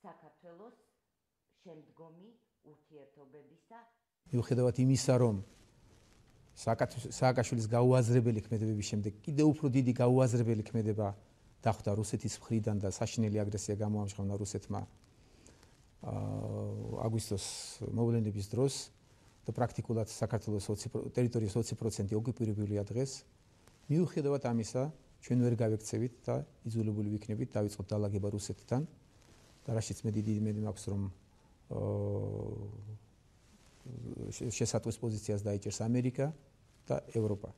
საქართველოს შემდგომი ურთიერთობებისა. მიუხედავად იმისა, რომ სააკაშვილის გაუაზრებელი ქმედებების შემდეგ კიდევ უფრო დიდი გაუაზრებელი ქმედება დახვდა რუსეთის მხრიდან და საშინელი აგრესია გამოამჟღავნა რუსეთმა აგვისტოს მოვლენების დროს და პრაქტიკულად საქართველოს ტერიტორიის 20% ოკუპირებულია დღეს. მიუხედავად ამისა, ჩვენ ვერ გავექცევით და იძულებული ვიქნებით დავიწყოთ დალაგება რუსეთთან და რაშიც მე დიდი იმედი მაქვს, რომ შესატყვის პოზიციას დაიჭერს ამერიკა და ევროპა.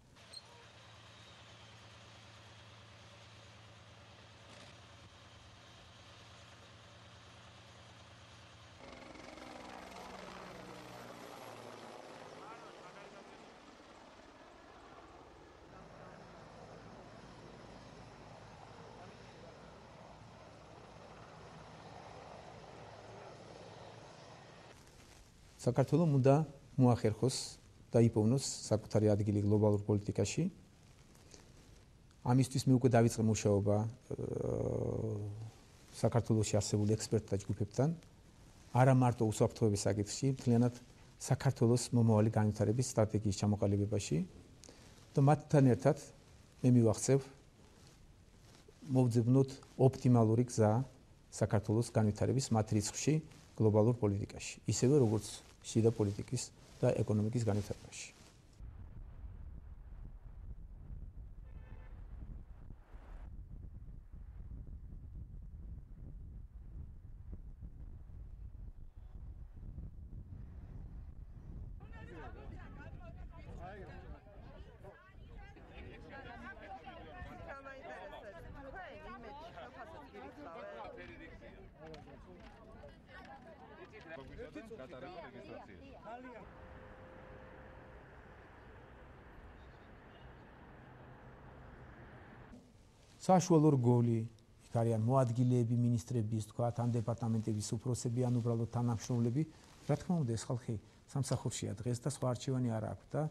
საქართველოს უნდა მოახერხოს და იპოვნოს საკუთარი ადგილი გლობალურ პოლიტიკაში. ამისთვის მე უკვე დავიწყე მუშაობა საქართველოში არსებულ ექსპერტთა ჯგუფებთან, არა მარტო უსაფრთხოების საკითხში, მთლიანად საქართველოს მომავალი განვითარების სტრატეგიის ჩამოყალიბებაში და მათთან ერთად მე მივახცევ მოვძებნოთ ოპტიმალური გზა საქართველოს განვითარების მათ რიცხვში გლობალურ პოლიტიკაში, ისევე როგორც შიდა პოლიტიკის და ეკონომიკის განვითარებაში. საშუალო რგოლი, იქ არიან მოადგილეები, მინისტრების, თქვათ, ან დეპარტამენტების უფროსები, ან უბრალოდ თანამშრომლები, რა თქმა უნდა, ეს ხალხი სამსახურშია დღეს და სხვა არჩევანი არ აქვს და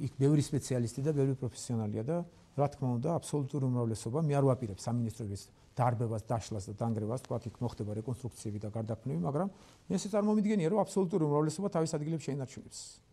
იქ ბევრი სპეციალისტი და ბევრი პროფესიონალია და რა თქმა უნდა, აბსოლუტური უმრავლესობა მე არ ვაპირებ სამინისტროების დარბევას, დაშლას და დანგრევას, თქვათ, იქ მოხდება რეკონსტრუქციები და გარდაქმნები, მაგრამ მე ესე წარმომიდგენია, რომ აბსოლუტური უმრავლესობა თავის ადგილებს შეინარჩუნებს.